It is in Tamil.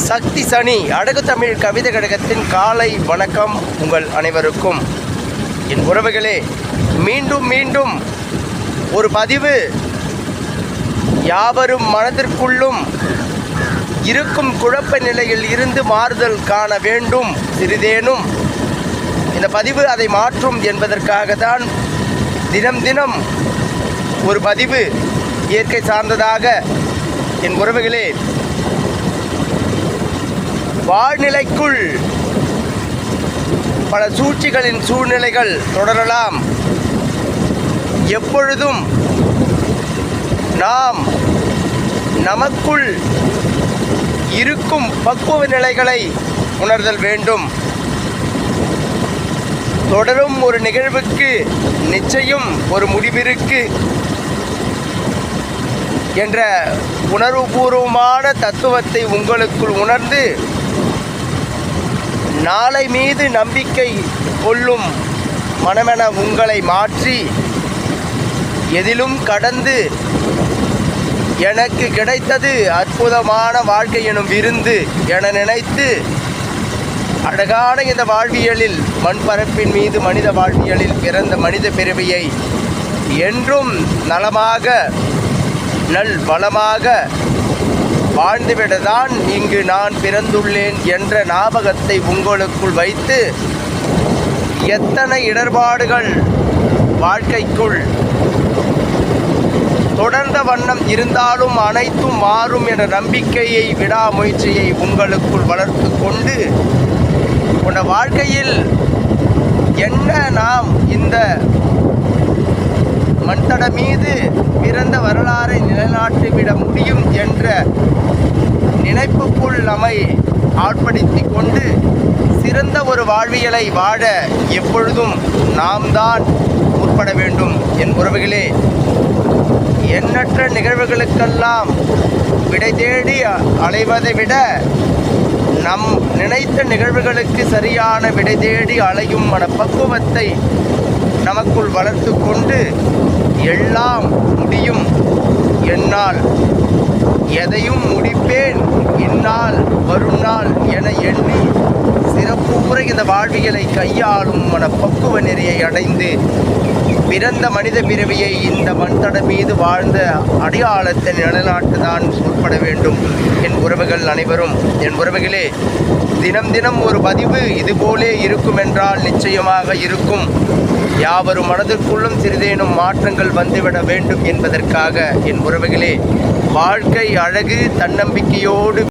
சக்தி சனி அடகு தமிழ் கவிதை கழகத்தின் காலை வணக்கம் உங்கள் அனைவருக்கும். என் உறவுகளே, மீண்டும் மீண்டும் ஒரு பதிவு யாவரும் மனதிற்குள்ளும் இருக்கும் குழப்ப நிலையில் இருந்து மாறுதல் காண வேண்டும். சிறிதேனும் இந்த பதிவு அதை மாற்றும் என்பதற்காக தான் தினம் தினம் ஒரு பதிவு இயற்கை சார்ந்ததாக. என் உறவுகளே, வாழ்நிலைக்குள் பல சூழ்ச்சிகளின் சூழ்நிலைகள் தொடரலாம். எப்பொழுதும் நாம் நமக்குள் இருக்கும் பக்குவ நிலைகளை உணர்தல் வேண்டும். தொடரும் ஒரு நிகழ்வுக்கு நிச்சயம் ஒரு முடிவிற்கு என்ற உணர்வுபூர்வமான தத்துவத்தை உங்களுக்குள் உணர்ந்து நாளை மீது நம்பிக்கை கொள்ளும் மனமென உங்களை மாற்றி எதிலும் கடந்து எனக்கு கிடைத்தது அற்புதமான வாழ்க்கை எனும் விருந்து என நினைத்து அழகான இந்த வாழ்வியலில் மண்பரப்பின் மீது மனித வாழ்வியலில் பிறந்த மனித பிறவியை என்றும் நலமாக நல் வளமாக வாழ்ந்துவிடதான் இங்கு நான் பிறந்துள்ளேன் என்ற ஞாபகத்தை உங்களுக்குள் வைத்து எத்தனை இடர்பாடுகள் வாழ்க்கைக்குள் தொடர்ந்த வண்ணம் இருந்தாலும் அனைத்தும் மாறும் என்ற நம்பிக்கையை விடாமுயற்சியை உங்களுக்குள் வளர்த்து கொண்டு உன் வாழ்க்கையில் என்ன நாம் இந்த மண்தட மீது பிறந்த வரலாறை நிலைநாட்டிவிட முடியும் என்ற நினைப்புக்குள் நம்மை ஆட்படுத்தி கொண்டு சிறந்த ஒரு வாழ்வியலை வாழ எப்பொழுதும் நாம் தான் முற்பட வேண்டும். என் உறவுகளே, எண்ணற்ற நிகழ்வுகளுக்கெல்லாம் விடை தேடி அலைவதை விட நம் நினைத்த நிகழ்வுகளுக்கு சரியான விடை தேடி அலையும் மனப்பக்குவத்தை நமக்குள் வளர்த்து கொண்டு எல்லாம் முடியும், என்னால் எதையும் முடிப்பேன், இந்நாள் வரும் நாள் என எண்ணி சிறப்புற இந்த வாழ்வியலை கையாளும் மனப்பக்குவ நெறியை அடைந்து பிறந்த மனித பிறவியை இந்த மண்தட மீது வாழ்ந்த அடையாளத்தை நிலைநாட்டுதான் முற்பட வேண்டும். என் உறவுகள் அனைவரும், என் உறவுகளே, தினம் தினம் ஒரு பதிவு இதுபோலே இருக்கும் என்றால் நிச்சயமாக இருக்கும். யாவரும் மனதிற்குள்ளும் சிறிதேனும் மாற்றங்கள் வந்துவிட வேண்டும் என்பதற்காக என் உறவுகளே, வாழ்க்கை அழகு தன்னம்பிக்கையோடு